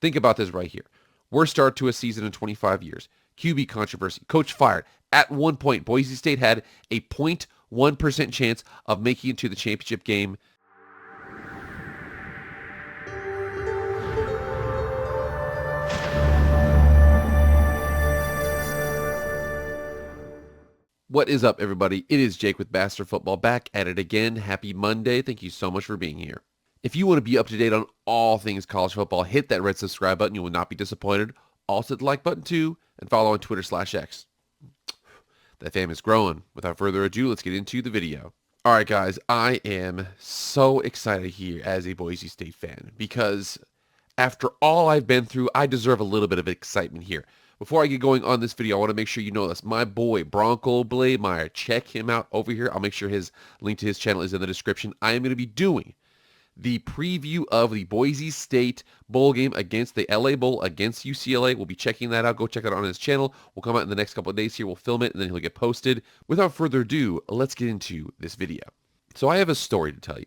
Think about this right here. Worst start to a season in 25 years. QB controversy. Coach fired. At one point, Boise State had a 0.1% chance of making it to the championship game. What is up, everybody? It is Jake with Bastard Football back at it again. Happy Monday. Thank you so much for being here. If you want to be up to date on all things college football, hit that red subscribe button. You will not be disappointed. Also hit the like button too, and follow on Twitter/X. That fam is growing. Without further ado, let's get into the video. All right, guys, I am so excited here as a Boise State fan because after all I've been through, I deserve a little bit of excitement here. Before I get going on this video, I want to make sure you know this. My boy, Bronco Blademeyer, check him out over here. I'll make sure his link to his channel is in the description. I am going to be doing the preview of the Boise State bowl game against the LA Bowl against UCLA. We'll be checking that out. Go check that out on his channel. We'll come out in the next couple of days here. We'll film it, and then he'll get posted. Without further ado, let's get into this video. So I have a story to tell you.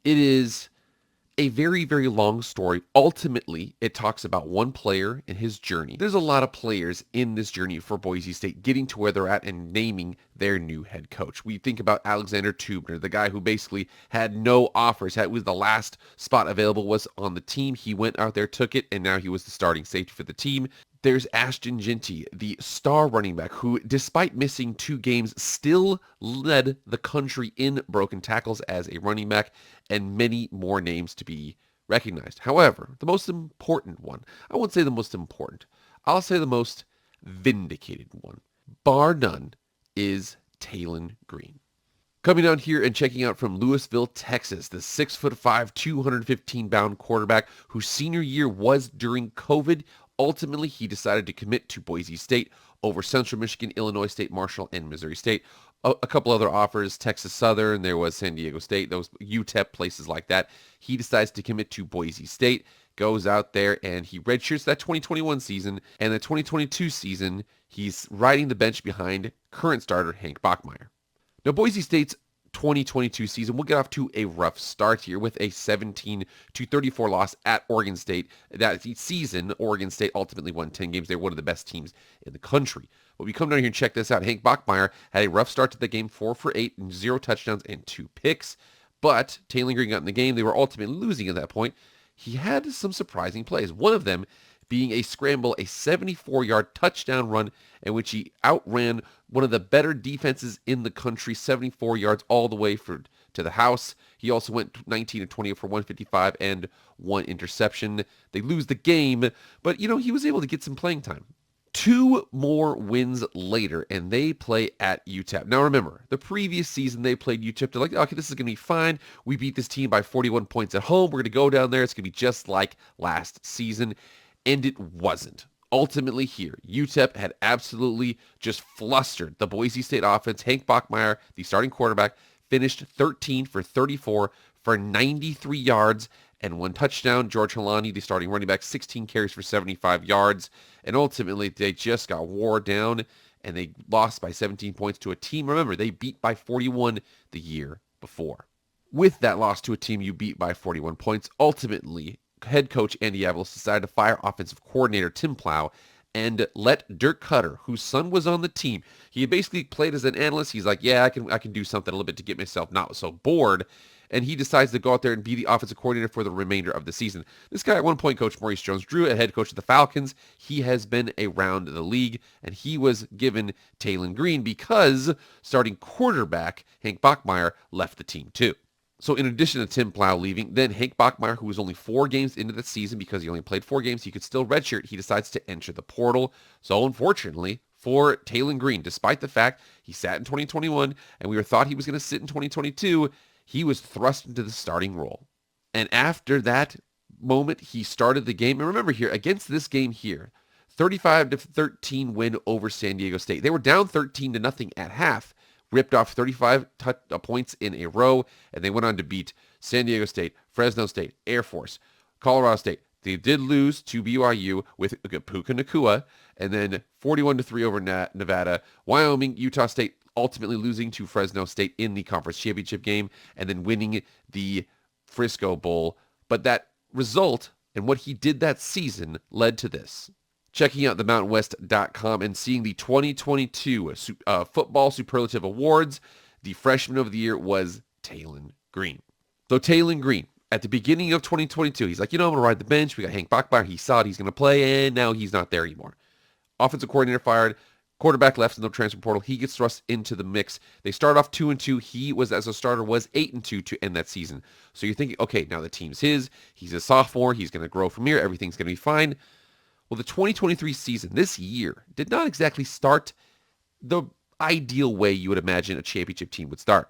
It is a very, very long story. Ultimately, it talks about one player and his journey. There's a lot of players in this journey for Boise State getting to where they're at and naming their new head coach. We think about Alexander Tubner, the guy who basically had no offers. Was the last spot available was on the team. He went out there, took it, and now he was the starting safety for the team. There's Ashton Jeanty, the star running back who, despite missing 2 games, still led the country in broken tackles as a running back, and many more names to be recognized. However, the most important one, I won't say the most important, I'll say the most vindicated one, bar none, is Taylen Green. Coming down here and checking out from Lewisville, Texas, the 6'5", 215-pound quarterback whose senior year was during COVID. Ultimately, he decided to commit to Boise State over Central Michigan, Illinois State, Marshall, and Missouri State. A couple other offers, Texas Southern, there was San Diego State, those UTEP, places like that. He decides to commit to Boise State, goes out there, and he redshirts that 2021 season, and the 2022 season, he's riding the bench behind current starter Hank Bachmeier. Now, Boise State's 2022 season will get off to a rough start here with a 17-34 loss at Oregon State. That season, Oregon State ultimately won 10 games. They're one of the best teams in the country. But we come down here and check this out. Hank Bachmeier had a rough start to the game, 4 for 8, and 0 touchdowns and 2 picks. But Taylen Green got in the game. They were ultimately losing at that point. He had some surprising plays. One of them being a scramble, a 74-yard touchdown run in which he outran one of the better defenses in the country, 74 yards all the way to the house. He also went 19-20 for 155 and 1 interception. They lose the game, but, he was able to get some playing time. 2 more wins later, and they play at UTEP. Now, remember, the previous season they played UTEP. They're like, okay, this is going to be fine. We beat this team by 41 points at home. We're going to go down there. It's going to be just like last season. And it wasn't. Ultimately here, UTEP had absolutely just flustered the Boise State offense. Hank Bachmeier, the starting quarterback, finished 13 for 34 for 93 yards and 1 touchdown. George Halani, the starting running back, 16 carries for 75 yards. And ultimately, they just got wore down, and they lost by 17 points to a team. Remember, they beat by 41 the year before. With that loss to a team you beat by 41 points, ultimately, head coach Andy Avalos decided to fire offensive coordinator Tim Plow and let Dirk Cutter, whose son was on the team. He had basically played as an analyst. He's like, yeah, I can do something a little bit to get myself not so bored. And he decides to go out there and be the offensive coordinator for the remainder of the season. This guy at one point, Coach Maurice Jones-Drew, a head coach of the Falcons. He has been around the league, and he was given Taylen Green because starting quarterback Hank Bachmeier left the team too. So in addition to Tim Plow leaving, then Hank Bachmeier, who was only 4 games into the season because he only played 4 games, he could still redshirt. He decides to enter the portal. So unfortunately for Taylen Green, despite the fact he sat in 2021 and we thought he was going to sit in 2022, he was thrust into the starting role. And after that moment, he started the game. And remember here, against this game here, 35-13 win over San Diego State. They were down 13-0 at half. Ripped off 35 points in a row, and they went on to beat San Diego State, Fresno State, Air Force, Colorado State. They did lose to BYU with Puka Nacua, and then 41-3 over Nevada. Wyoming, Utah State ultimately losing to Fresno State in the conference championship game, and then winning the Frisco Bowl. But that result And what he did that season led to this. Checking out themountainwest.com and seeing the 2022 Football Superlative Awards, the Freshman of the Year was Taylon Green. So Taylon Green, at the beginning of 2022, he's like, I'm going to ride the bench. We got Hank Bachmeier. He saw it. He's going to play, and now he's not there anymore. Offensive coordinator fired. Quarterback left in the transfer portal. He gets thrust into the mix. They start off 2-2. He was, as a starter, was 8-2 to end that season. So you're thinking, okay, now the team's his. He's a sophomore. He's going to grow from here. Everything's going to be fine. Well, the 2023 season, this year, did not exactly start the ideal way you would imagine a championship team would start.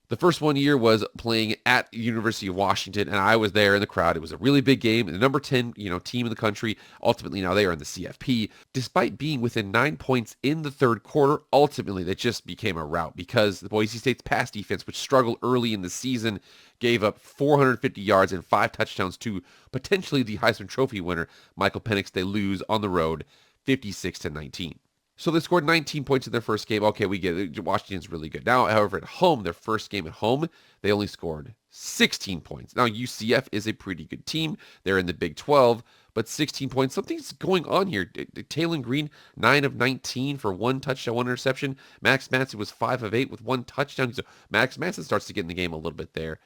The first 1 year was playing at University of Washington, and I was there in the crowd. It was a really big game. The number 10, team in the country. Ultimately, now they are in the CFP. Despite being within 9 points in the third quarter, ultimately that just became a rout because the Boise State's pass defense, which struggled early in the season, gave up 450 yards and 5 touchdowns to potentially the Heisman Trophy winner, Michael Penix. They lose on the road, 56-19. So they scored 19 points in their first game. Okay, we get it. Washington's really good. Now, however, at home, their first game at home, they only scored 16 points. Now, UCF is a pretty good team. They're in the Big 12, but 16 points. Something's going on here. Taylon Green, 9 of 19 for 1 touchdown, 1 interception. Max Manson was 5 of 8 with 1 touchdown. So Max Manson starts to get in the game a little bit there.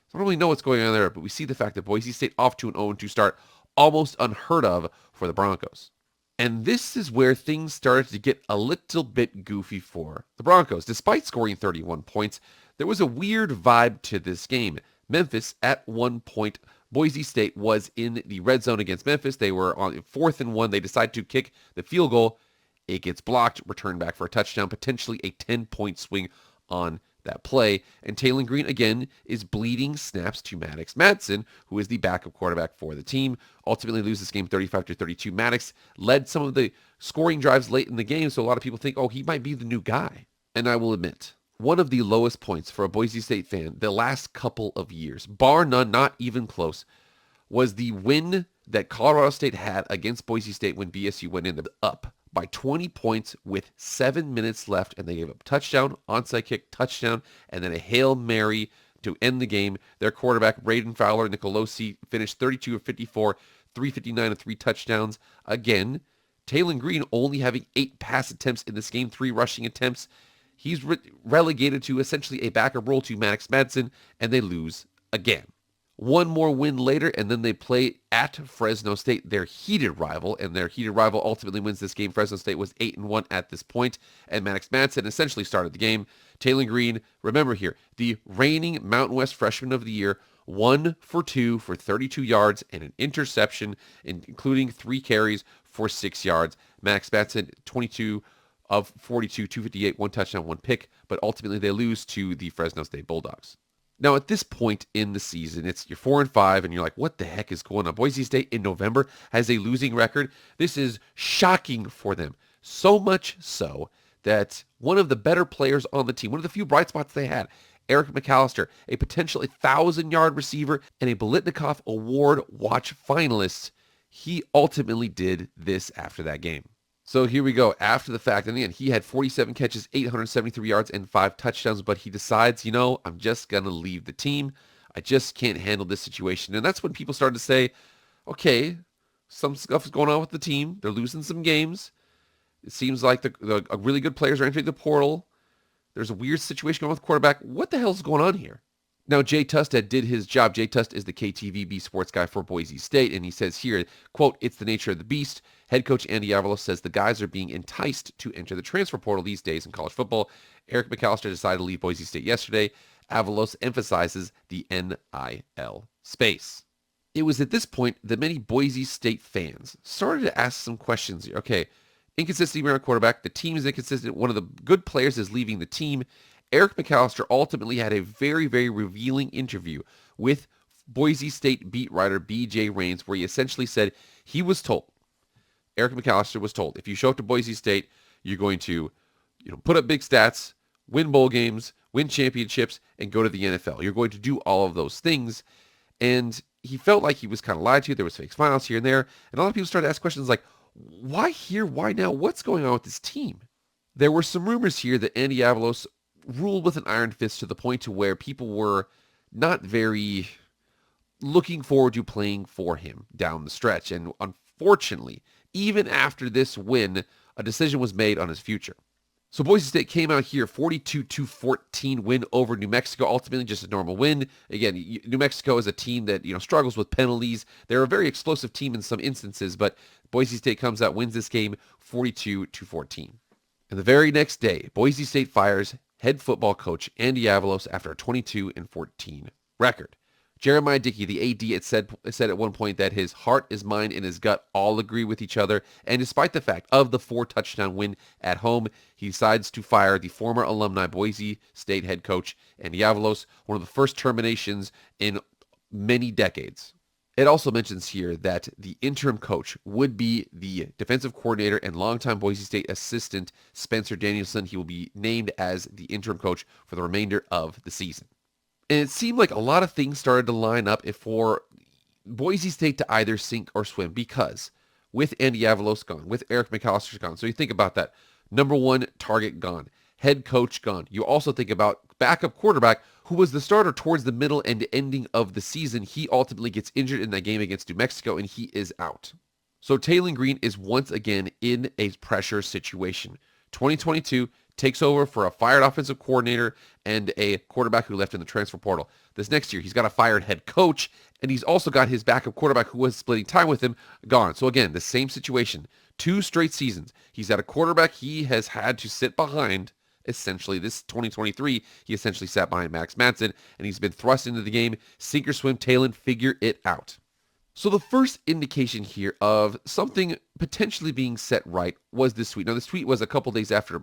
So I don't really know what's going on there, but we see the fact that Boise State off to an 0-2 start, almost unheard of for the Broncos. And this is where things started to get a little bit goofy for the Broncos. Despite scoring 31 points, there was a weird vibe to this game. Memphis, at one point, Boise State was in the red zone against Memphis. They were on 4th and 1. They decide to kick the field goal. It gets blocked, returned back for a touchdown, potentially a 10-point swing on that play. And Taylon Green, again, is bleeding snaps to Maddox Madsen, who is the backup quarterback for the team. Ultimately loses this game 35-32. Maddox led some of the scoring drives late in the game, so a lot of people think, he might be the new guy. And I will admit, one of the lowest points for a Boise State fan the last couple of years, bar none, not even close, was the win that Colorado State had against Boise State when BSU went in up by 20 points with 7 minutes left, and they gave up touchdown, onside kick, touchdown, and then a Hail Mary to end the game. Their quarterback, Braden Fowler, Nicolosi, finished 32 of 54, 359 and 3 touchdowns. Again, Taylon Green only having 8 pass attempts in this game, 3 rushing attempts. He's relegated to essentially a backup role to Maddox Madsen, and they lose again. One more win later, and then they play at Fresno State, their heated rival, and their heated rival ultimately wins this game. Fresno State was 8-1 at this point, and Maddox Madsen essentially started the game. Taylon Green, remember here, the reigning Mountain West Freshman of the Year, 1 for 2 for 32 yards and an interception, including 3 carries for 6 yards. Maddox Madsen, 22 of 42, 258, 1 touchdown, 1 pick, but ultimately they lose to the Fresno State Bulldogs. Now, at this point in the season, you're 4-5, and you're like, what the heck is going on? Boise State in November has a losing record. This is shocking for them. So much so that one of the better players on the team, one of the few bright spots they had, Eric McAllister, a potential 1,000-yard receiver and a Biletnikoff Award watch finalist, he ultimately did this after that game. So here we go. After the fact, in the end, he had 47 catches, 873 yards, and 5 touchdowns, but he decides, I'm just going to leave the team. I just can't handle this situation. And that's when people started to say, okay, some stuff is going on with the team. They're losing some games. It seems like the really good players are entering the portal. There's a weird situation going on with the quarterback. What the hell is going on here? Now, Jay Tustad did his job. Jay Tust is the KTVB sports guy for Boise State, and he says here, quote, "It's the nature of the beast." Head coach Andy Avalos says the guys are being enticed to enter the transfer portal these days in college football. Eric McAllister decided to leave Boise State yesterday. Avalos emphasizes the NIL space. It was at this point that many Boise State fans started to ask some questions here. Okay, inconsistency around quarterback. The team is inconsistent. One of the good players is leaving the team. Eric McAllister ultimately had a very, very revealing interview with Boise State beat writer B.J. Rains, where he essentially said he was told, Eric McAllister was told, if you show up to Boise State, you're going to put up big stats, win bowl games, win championships, and go to the NFL. You're going to do all of those things. And he felt like he was kind of lied to. There was fake smiles here and there. And a lot of people started to ask questions like, why here? Why now? What's going on with this team? There were some rumors here that Andy Avalos ruled with an iron fist to the point to where people were not very looking forward to playing for him down the stretch. And unfortunately, even after this win, a decision was made on his future. So Boise State came out here 42-14 win over New Mexico. Ultimately, just a normal win. Again, New Mexico is a team that struggles with penalties. They're a very explosive team in some instances, but Boise State comes out, wins this game 42-14. And the very next day, Boise State fires head football coach Andy Avalos after a 22-14 record. Jeremiah Dickey, the AD, had said at one point that his heart, his mind, and his gut all agree with each other. And despite the fact of the 4-touchdown win at home, he decides to fire the former alumni Boise State head coach Andy Avalos, one of the first terminations in many decades. It also mentions here that the interim coach would be the defensive coordinator and longtime Boise State assistant Spencer Danielson. He will be named as the interim coach for the remainder of the season. And it seemed like a lot of things started to line up for Boise State to either sink or swim, because with Andy Avalos gone, with Eric McAllister gone, so you think about that. Number one target gone, head coach gone. You also think about backup quarterback, who was the starter towards the middle and ending of the season. He ultimately gets injured in that game against New Mexico, and he is out. So Taylor Green is once again in a pressure situation. 2022 takes over for a fired offensive coordinator and a quarterback who left in the transfer portal. This next year, he's got a fired head coach, and he's also got his backup quarterback who was splitting time with him gone. So again, the same situation. 2 straight seasons. He's at a quarterback he has had to sit behind. Essentially, this 2023, he essentially sat behind Max Madsen, and he's been thrust into the game. Sink or swim, Talon, figure it out. So the first indication here of something potentially being set right was this tweet. Now, this tweet was a couple days after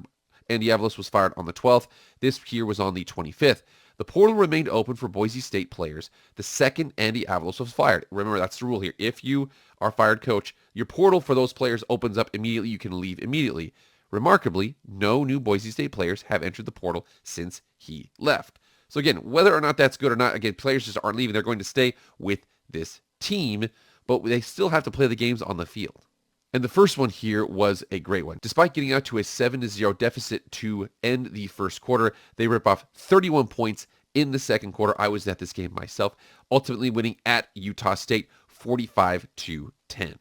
Andy Avalos was fired on the 12th. This here was on the 25th. The portal remained open for Boise State players the second Andy Avalos was fired. Remember, that's the rule here. If you are fired coach, your portal for those players opens up immediately. You can leave immediately. Remarkably, no new Boise State players have entered the portal since he left. So again, whether or not that's good or not, again, players just aren't leaving. They're going to stay with this team, but they still have to play the games on the field. And the first one here was a great one. Despite getting out to a 7-0 deficit to end the first quarter, they rip off 31 points in the second quarter. I was at this game myself, ultimately winning at Utah State 45-10.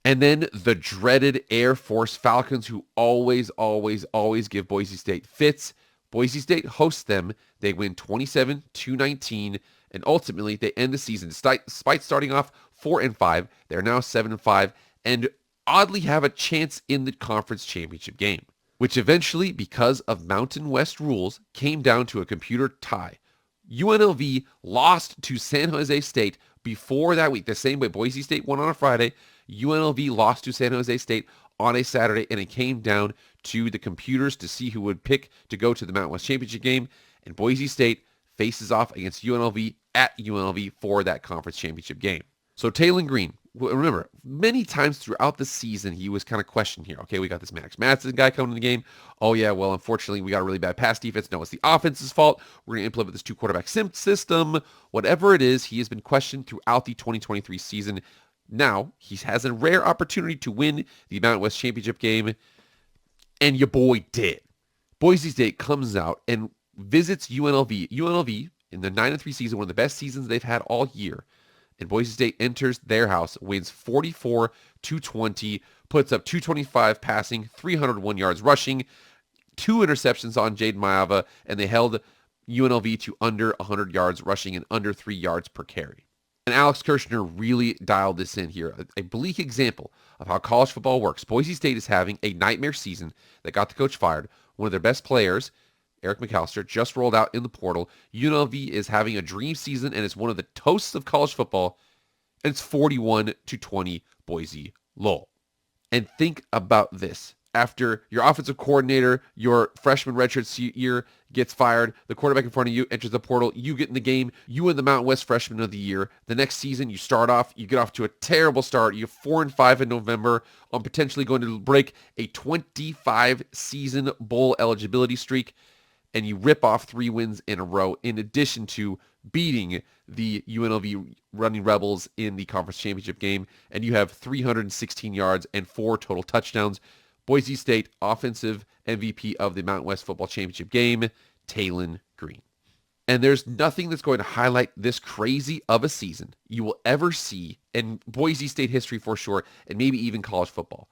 And then the dreaded Air Force Falcons, who always give Boise State fits. Boise State hosts them. They win 27-19, and ultimately they end the season. Despite starting off 4-5, they're now 7-5, and oddly have a chance in the conference championship game, which eventually, because of Mountain West rules, came down to a computer tie. UNLV lost to San Jose State before that week. The same way Boise State won on a Friday, UNLV lost to San Jose State on a Saturday, and it came down to the computers to see who would pick to go to the Mountain West Championship game, and Boise State faces off against UNLV at UNLV for that conference championship game. So Taylor Green, remember, many times throughout the season, he was kind of questioned here. Okay, we got this Max Madsen guy coming in the game. Oh yeah, well, unfortunately, we got a really bad pass defense. No, it's the offense's fault. We're going to implement this 2-quarterback system. Whatever it is, he has been questioned throughout the 2023 season. Now, he has a rare opportunity to win the Mountain West Championship game, and your boy did. Boise State comes out and visits UNLV. UNLV, in the 9-3 season, one of the best seasons they've had all year, and Boise State enters their house, wins 44-20, puts up 225 passing, 301 yards rushing, 2 interceptions on Jaden Maiava, and they held UNLV to under 100 yards rushing and under 3 yards per carry. And Alex Kirshner really dialed this in here. A bleak example of how college football works. Boise State is having a nightmare season that got the coach fired. One of their best players, Eric McAllister, just rolled out in the portal. UNLV is having a dream season and is one of the toasts of college football. And it's 41-20 Boise Lowell. And think about this. After your offensive coordinator, your freshman redshirt year gets fired, the quarterback in front of you enters the portal, you get in the game, you win the Mountain West Freshman of the Year. The next season, you get off to a terrible start. You're 4-5 in November on potentially going to break a 25-season bowl eligibility streak, and you rip off 3 wins in a row in addition to beating the UNLV Running Rebels in the conference championship game, and you have 316 yards and 4 total touchdowns. Boise State offensive MVP of the Mountain West Football Championship game, Taylor Green. And there's nothing that's going to highlight this crazy of a season you will ever see in Boise State history for sure, and maybe even college football.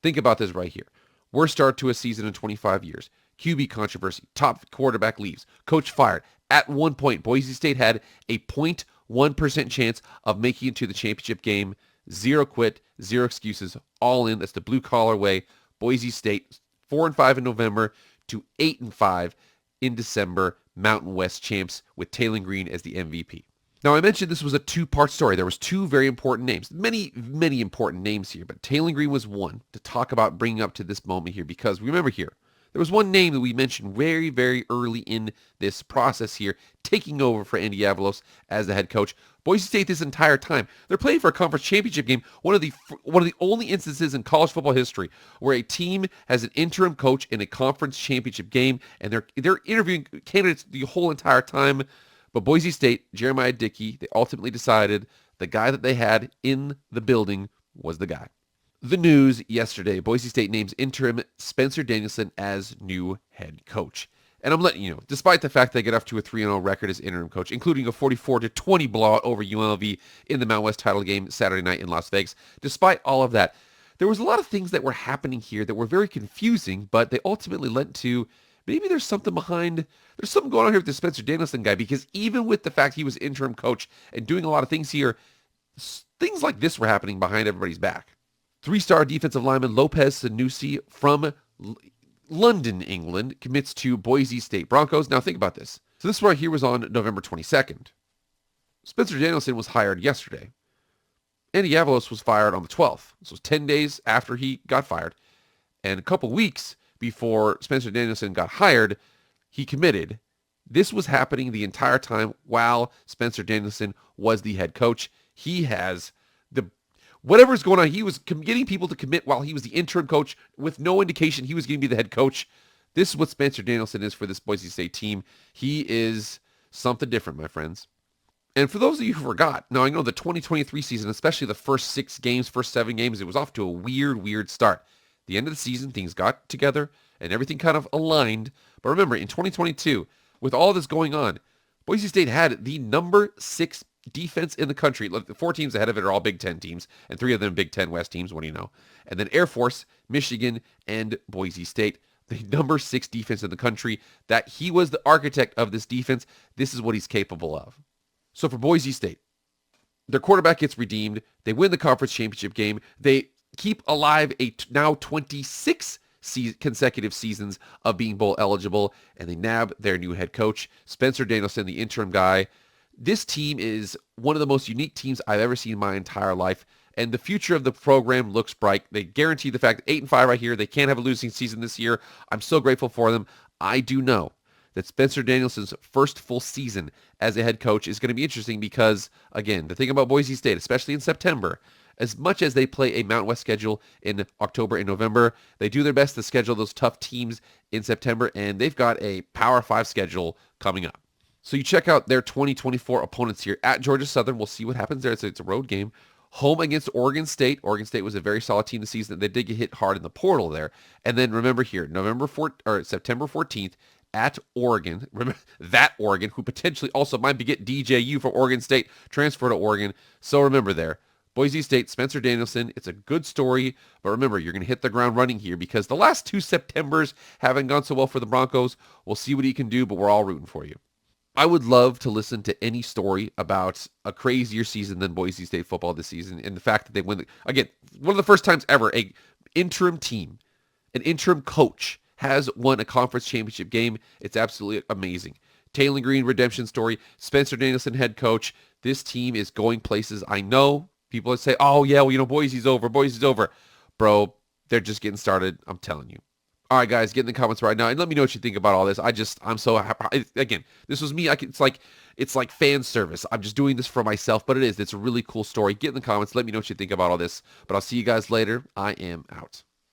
Think about this right here. Worst start to a season in 25 years. QB controversy. Top quarterback leaves. Coach fired. At one point, Boise State had a 0.1% chance of making it to the championship game. Zero quit, zero excuses, all in. That's the blue-collar way. Boise State, 4-5 in November to 8-5 in December. Mountain West champs with Taylor Green as the MVP. Now, I mentioned this was a two-part story. There was two very important names. Many, many important names here, but Taylor Green was one to talk about bringing up to this moment here because remember here, there was one name that we mentioned very, very early in this process here, taking over for Andy Avalos as the head coach. Boise State this entire time, they're playing for a conference championship game, one of the only instances in college football history where a team has an interim coach in a conference championship game, and they're interviewing candidates the whole entire time. But Boise State, Jeremiah Dickey, they ultimately decided the guy that they had in the building was the guy. The news yesterday, Boise State names interim Spencer Danielson as new head coach. And I'm letting you know, despite the fact they get off to a 3-0 record as interim coach, including a 44-20 blowout over UNLV in the Mountain West title game Saturday night in Las Vegas, despite all of that, there was a lot of things that were happening here that were very confusing, but they ultimately led to maybe there's something going on here with the Spencer Danielson guy, because even with the fact he was interim coach and doing a lot of things here, things like this were happening behind everybody's back. 3-star defensive lineman Lopez Sanusi from London, England, commits to Boise State Broncos. Now think about this. So this right here was on November 22nd. Spencer Danielson was hired yesterday. Andy Avalos was fired on the 12th. This was 10 days after he got fired. And a couple weeks before Spencer Danielson got hired, he committed. This was happening the entire time while Spencer Danielson was the head coach. He has whatever's going on, he was getting people to commit while he was the interim coach with no indication he was going to be the head coach. This is what Spencer Danielson is for this Boise State team. He is something different, my friends. And for those of you who forgot, now I know the 2023 season, especially the first 7 games, it was off to a weird start. The end of the season, things got together and everything kind of aligned. But remember, in 2022, with all this going on, Boise State had the number 6 defense in the country. Look, the 4 teams ahead of it are all Big Ten teams, and 3 of them Big Ten West teams. What do you know? And then Air Force, Michigan, and Boise State, the number 6 defense in the country. That he was the architect of this defense. This is what he's capable of. So for Boise State, their quarterback gets redeemed. They win the conference championship game. They keep alive a now 26 consecutive seasons of being bowl eligible, and they nab their new head coach, Spencer Danielson, the interim guy. This team is one of the most unique teams I've ever seen in my entire life, and the future of the program looks bright. They guarantee the fact that 8-5 right here, they can't have a losing season this year. I'm so grateful for them. I do know that Spencer Danielson's first full season as a head coach is going to be interesting because, again, the thing about Boise State, especially in September, as much as they play a Mountain West schedule in October and November, they do their best to schedule those tough teams in September, and they've got a Power 5 schedule coming up. So you check out their 2024 opponents here. At Georgia Southern, we'll see what happens there. It's a road game. Home against Oregon State. Oregon State was a very solid team this season. They did get hit hard in the portal there. And then remember here, September 14th at Oregon. Remember that Oregon, who potentially also might be get DJU from Oregon State, transfer to Oregon. So remember there. Boise State, Spencer Danielson, it's a good story, but remember, you're going to hit the ground running here because the last 2 Septembers haven't gone so well for the Broncos. We'll see what he can do, but we're all rooting for you. I would love to listen to any story about a crazier season than Boise State football this season, and the fact that they win. Again, one of the first times ever an interim team, an interim coach has won a conference championship game. It's absolutely amazing. Taylor Green redemption story, Spencer Danielson head coach. This team is going places. I know people say, oh yeah, well, Boise's over. Bro, they're just getting started. I'm telling you. All right, guys, get in the comments right now and let me know what you think about all this. I'm so happy. Again, this was me. It's like fan service. I'm just doing this for myself, but it's a really cool story. Get in the comments. Let me know what you think about all this. But I'll see you guys later. I am out.